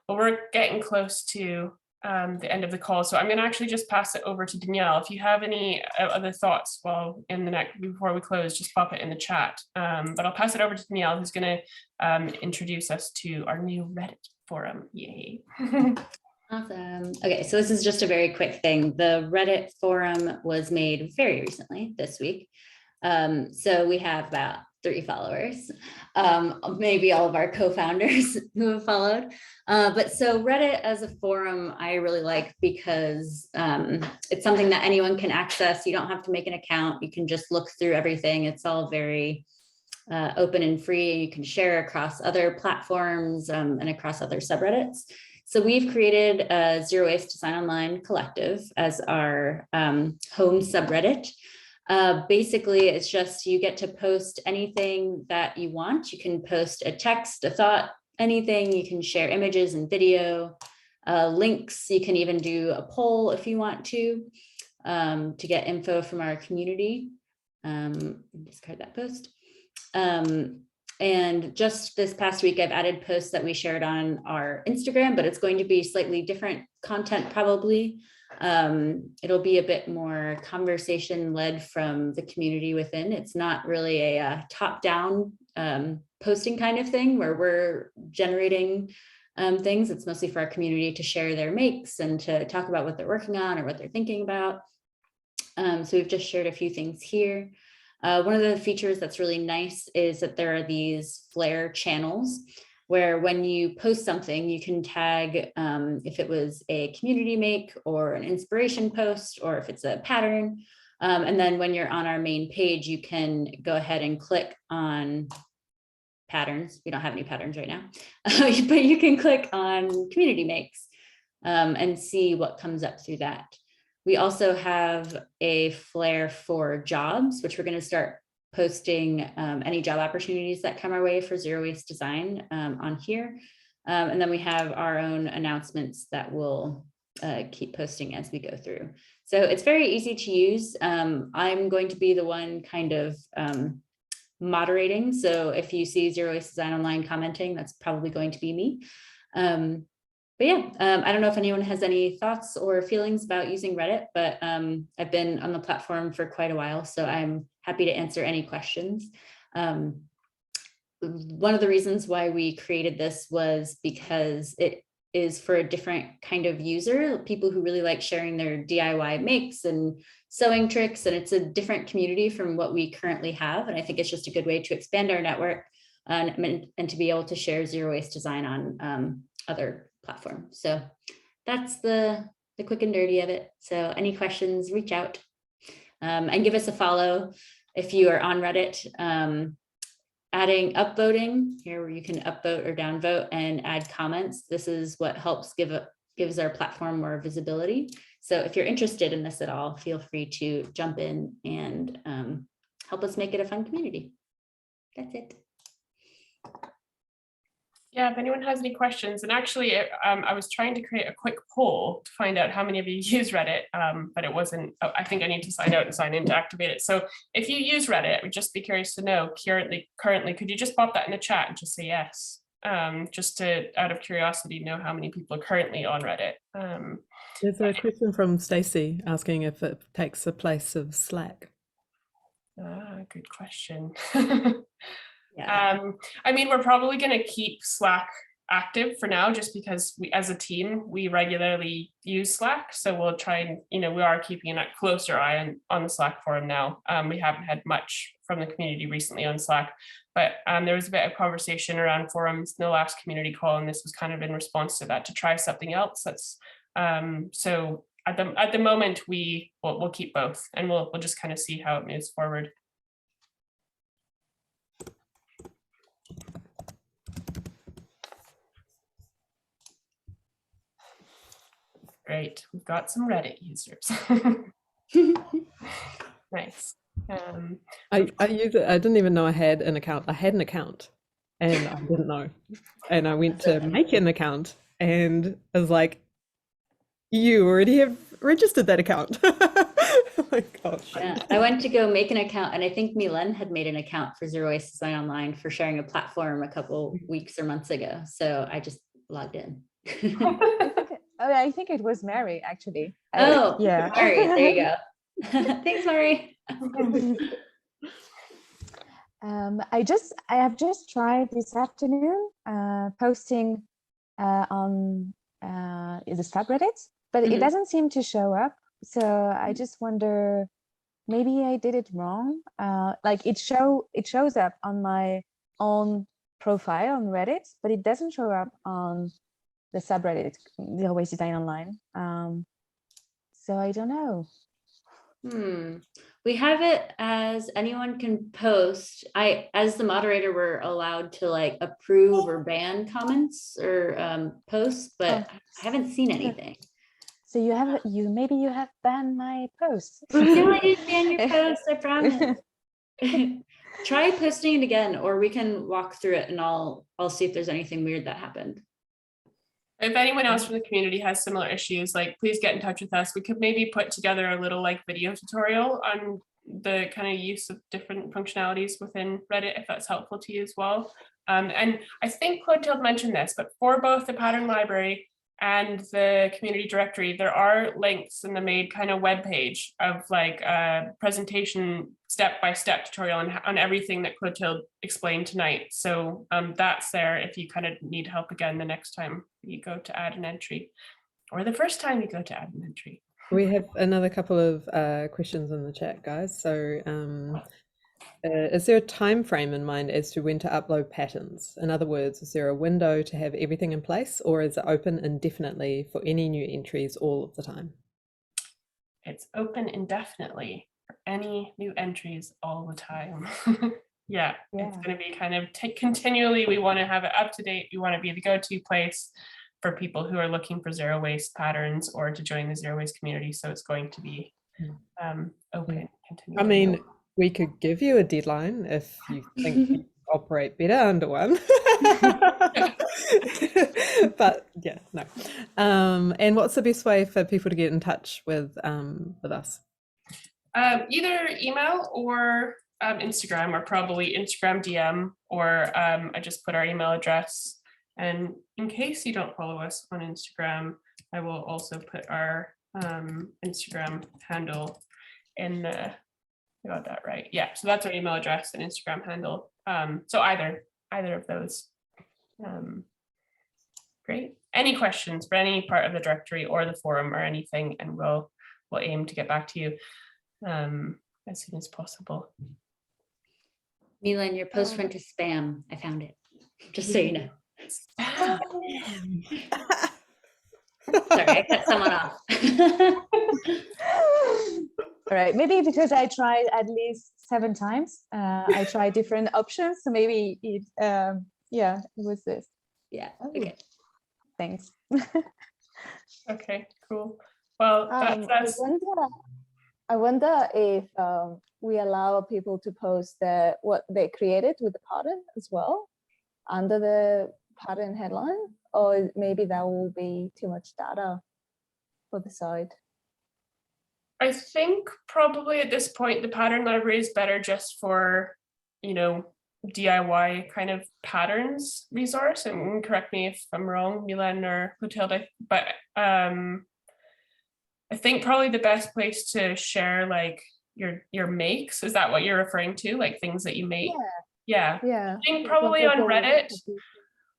Speaker 6: Well, we're getting close to the end of the call, so I'm going to actually just pass it over to Danielle. If you have any other thoughts before we close, just pop it in the chat. But I'll pass it over to Danielle, who's going to introduce us to our new Reddit forum. Yay!
Speaker 12: Awesome. Okay, so this is just a very quick thing. The Reddit forum was made very recently this week. So we have about 3 followers, maybe all of our co-founders who have followed. But so Reddit as a forum, I really like because it's something that anyone can access. You don't have to make an account. You can just look through everything. It's all very open and free. You can share across other platforms and across other subreddits. So we've created a Zero Waste Design Online collective as our home subreddit. Basically, it's just you get to post anything that you want. You can post a text, a thought, anything. You can share images and video, links. You can even do a poll if you want to get info from our community. Discard that post. And just this past week, I've added posts that we shared on our Instagram, but it's going to be slightly different content probably. It'll be a bit more conversation led from the community within. It's not really a top-down posting kind of thing where we're generating things. It's mostly for our community to share their makes and to talk about what they're working on or what they're thinking about. So we've just shared a few things here. One of the features that's really nice is that there are these Flare channels where when you post something, you can tag if it was a community make or an inspiration post, or if it's a pattern. And then when you're on our main page, you can go ahead and click on patterns. We don't have any patterns right now, but you can click on community makes and see what comes up through that. We also have a Flare for jobs, which we're going to start posting any job opportunities that come our way for zero waste design on here. And then we have our own announcements that we'll keep posting as we go through. So it's very easy to use. I'm going to be the one kind of moderating. So if you see Zero Waste Design Online commenting, that's probably going to be me. But yeah, I don't know if anyone has any thoughts or feelings about using Reddit, but I've been on the platform for quite a while, so I'm happy to answer any questions. One of the reasons why we created this was because it is for a different kind of user, people who really like sharing their DIY makes and sewing tricks, and it's a different community from what we currently have. And I think it's just a good way to expand our network and to be able to share zero waste design on other platforms. So that's the quick and dirty of it. So any questions, reach out and give us a follow if you are on Reddit. Adding upvoting here, where you can upvote or downvote and add comments. This is what helps gives our platform more visibility. So if you're interested in this at all, feel free to jump in and help us make it a fun community. That's it.
Speaker 1: Yeah, if anyone has any questions, and actually I was trying to create a quick poll to find out how many of you use Reddit, but it wasn't, I think I need to sign out and sign in to activate it. So if you use Reddit, I would just be curious to know currently, could you just pop that in the chat and just say yes, just to, out of curiosity, know how many people are currently on Reddit.
Speaker 6: There's a question from Stacey asking if it takes the place of Slack.
Speaker 1: Good question.
Speaker 12: Yeah.
Speaker 1: I mean, we're probably going to keep Slack active for now, just because we, as a team, we regularly use Slack. So we'll try and, we are keeping a closer eye on the Slack forum now. We haven't had much from the community recently on Slack, but there was a bit of conversation around forums in the last community call, and this was kind of in response to that, to try something else. That's so at the moment we'll keep both, and we'll just kind of see how it moves forward. Great, we've got some Reddit users. Nice.
Speaker 6: I use it. I didn't even know I had an account. I had an account and I didn't know. And I went to make an account and I was like, you already have registered that account. Oh my gosh.
Speaker 12: Yeah, I went to go make an account, and I think Mylène had made an account for Zero Waste Design Online for sharing a platform a couple weeks or months ago. So I just logged in.
Speaker 5: I think it was Mary, actually.
Speaker 12: Oh,
Speaker 5: yeah.
Speaker 12: Mary, there you go. Thanks, Mary.
Speaker 5: I have just tried this afternoon posting on the subreddit, but it doesn't seem to show up. So I just wonder maybe I did it wrong. Like it shows up on my own profile on Reddit, but it doesn't show up on the subreddit Zero Waste Design Online. So I don't know.
Speaker 12: We have it as anyone can post. As the moderator, we're allowed to like approve or ban comments or posts, but I haven't seen anything.
Speaker 5: So maybe you have banned my post.
Speaker 12: No, I didn't ban your post, I promise. Try posting it again, or we can walk through it and I'll see if there's anything weird that happened.
Speaker 1: If anyone else from the community has similar issues, like please get in touch with us. We could maybe put together a little like video tutorial on the kind of use of different functionalities within Reddit, if that's helpful to you as well. And I think Clotilde mentioned this, but for both the pattern library and the community directory, there are links in the made kind of web page of like a presentation step-by-step tutorial on everything that Clotilde explained tonight. So that's there if you kind of need help again the next time you go to add an entry, or the first time you go to add an entry.
Speaker 6: We have another couple of questions in the chat, guys. So is there a time frame in mind as to when to upload patterns? In other words, is there a window to have everything in place, or is it open indefinitely for any new entries all of the time?
Speaker 1: It's open indefinitely for any new entries all the time. Yeah, it's going to be kind of continually, we want to have it up to date. We want to be the go-to place for people who are looking for zero waste patterns or to join the zero waste community. So it's going to be open continually.
Speaker 6: I mean, we could give you a deadline if you think you operate better under one. But yeah, no. And what's the best way for people to get in touch with us?
Speaker 1: Either email or Instagram, or probably Instagram DM, or I just put our email address. And in case you don't follow us on Instagram, I will also put our Instagram handle in the, I got that right. Yeah, so that's our email address and Instagram handle. So either of those. Great. Any questions for any part of the directory or the forum or anything, and we'll aim to get back to you as soon as possible.
Speaker 12: Mylène, your post went to spam. I found it. Just so you know. Sorry, I cut someone off.
Speaker 5: All right, maybe because I tried at least 7 times. I tried different options, so maybe it it was this.
Speaker 12: Yeah. Okay.
Speaker 5: Thanks.
Speaker 1: Okay, cool. Well, that's
Speaker 5: I wonder if we allow people to post what they created with the pattern as well under the pattern headline, or maybe that will be too much data for the site.
Speaker 1: I think probably at this point the pattern library is better just for, you know, DIY kind of patterns resource, and correct me if I'm wrong, Mylène or Clotilde, but I think probably the best place to share like your makes, is that what you're referring to, like things that you make? Yeah. I think probably on Reddit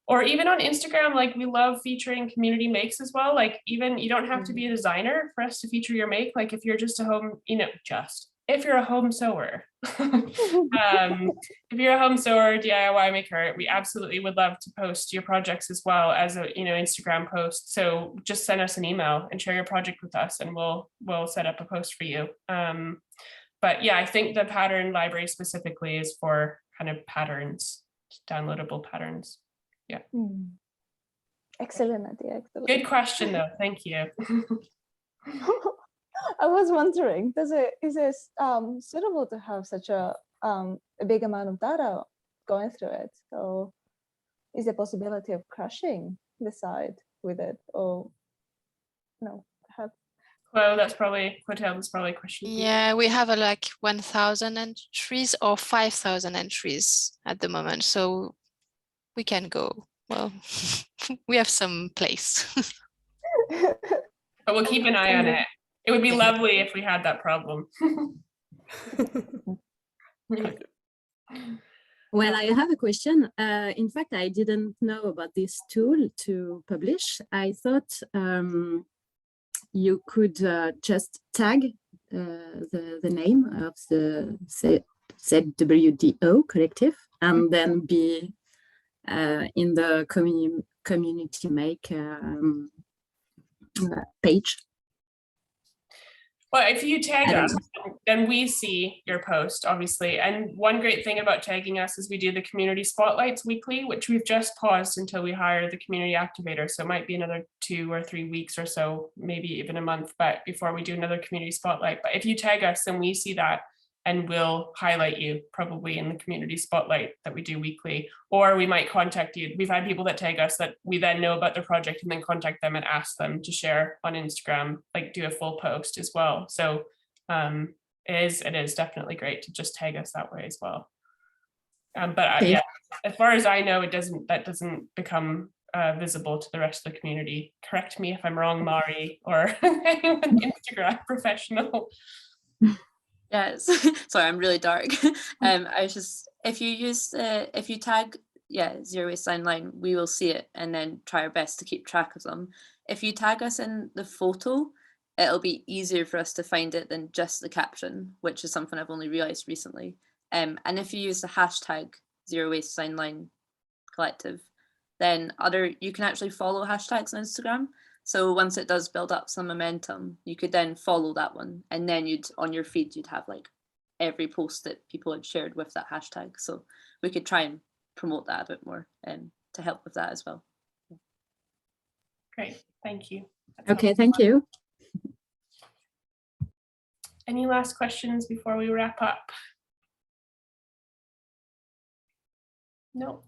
Speaker 1: or even on Instagram, like we love featuring community makes as well. Like even you don't have to be a designer for us to feature your make. Like if you're just a home, if you're a home sewer, if you're a home sewer, DIY maker, we absolutely would love to post your projects as well as a Instagram post. So just send us an email and share your project with us, and we'll set up a post for you. But yeah, I think the pattern library specifically is for kind of patterns, downloadable patterns. Yeah.
Speaker 5: Excellent idea. Excellent.
Speaker 1: Good question though. Thank you.
Speaker 5: I was wondering, is it suitable to have such a big amount of data going through it? So is there a possibility of crashing the site with it, or no?
Speaker 1: Well, that's probably Clotilde's probably a question.
Speaker 2: Yeah, we have like 1,000 entries or 5,000 entries at the moment, so we can go. Well, we have some place.
Speaker 1: But we'll keep an eye on it. It would be lovely if we had that problem.
Speaker 10: Well, I have a question. In fact, I didn't know about this tool to publish. I thought you could just tag the name of the ZWDO collective, and then be in the community make page.
Speaker 1: Well, if you tag us, then we see your post, obviously. And one great thing about tagging us is we do the community spotlights weekly, which we've just paused until we hire the community activator. So it might be another 2 or 3 weeks or so, maybe even a month, but before we do another community spotlight. But if you tag us, then we see that and we'll highlight you probably in the community spotlight that we do weekly, or we might contact you. We've had people that tag us that we then know about their project and then contact them and ask them to share on Instagram, like do a full post as well. So it is definitely great to just tag us that way as well. But yeah, as far as I know, that doesn't become visible to the rest of the community. Correct me if I'm wrong, Mari, or anyone Instagram professional.
Speaker 9: Yes, sorry, I'm really dark. I was just, if you tag, Zero Waste Online, we will see it and then try our best to keep track of them. If you tag us in the photo, it'll be easier for us to find it than just the caption, which is something I've only realized recently. And if you use the hashtag Zero Waste Online Collective, then you can actually follow hashtags on Instagram. So once it does build up some momentum, you could then follow that one, and then on your feed you'd have like every post that people had shared with that hashtag. So we could try and promote that a bit more to help with that as well.
Speaker 1: Great, thank you.
Speaker 10: Okay, thank you.
Speaker 1: Any last questions before we wrap up? No.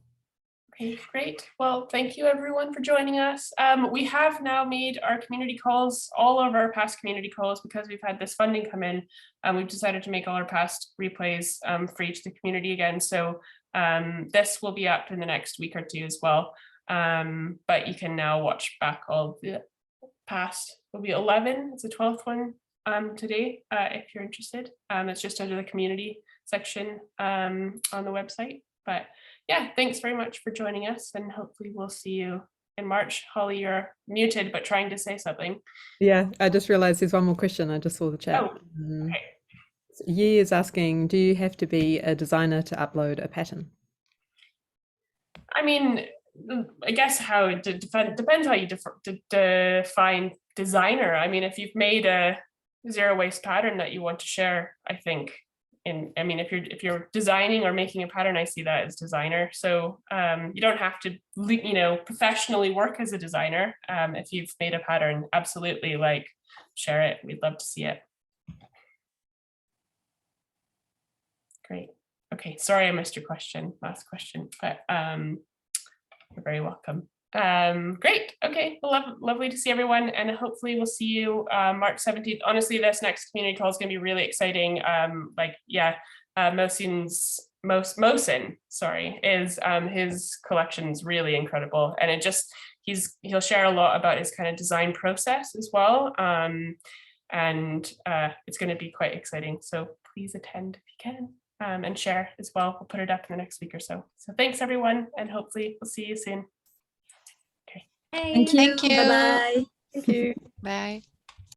Speaker 1: Okay, great. Well, thank you everyone for joining us. We have now made our community calls, all of our past community calls, because we've had this funding come in. We've decided to make all our past replays free to the community again. So this will be up in the next week or 2 as well. But you can now watch back all the past. Will be 11. It's the 12th one today, if you're interested. It's just under the community section on the website. But yeah, thanks very much for joining us, and hopefully we'll see you in March. Holly, you're muted, but trying to say something.
Speaker 6: Yeah, I just realized there's one more question. I just saw the chat.
Speaker 1: Oh, okay.
Speaker 6: Yi is asking, do you have to be a designer to upload a pattern?
Speaker 1: I mean, I guess how it depends how you define designer. I mean, if you've made a zero waste pattern that you want to share, I think. I mean, if you're designing or making a pattern, I see that as designer. So you don't have to, professionally work as a designer. If you've made a pattern, absolutely, like, share it. We'd love to see it. Great. Okay, sorry I missed your last question, but you're very welcome. Great. Okay, well, lovely to see everyone, and hopefully we'll see you March 17th. Honestly, this next community call is going to be really exciting. Mohsin, sorry, is his collection's really incredible, and he'll share a lot about his kind of design process as well, and it's going to be quite exciting. So please attend if you can, and share as well. We'll put it up in the next week or so. So thanks everyone, and hopefully we'll see you soon.
Speaker 10: Thank you.
Speaker 2: Thank you.
Speaker 10: Bye-bye.
Speaker 11: Thank you.
Speaker 2: Bye.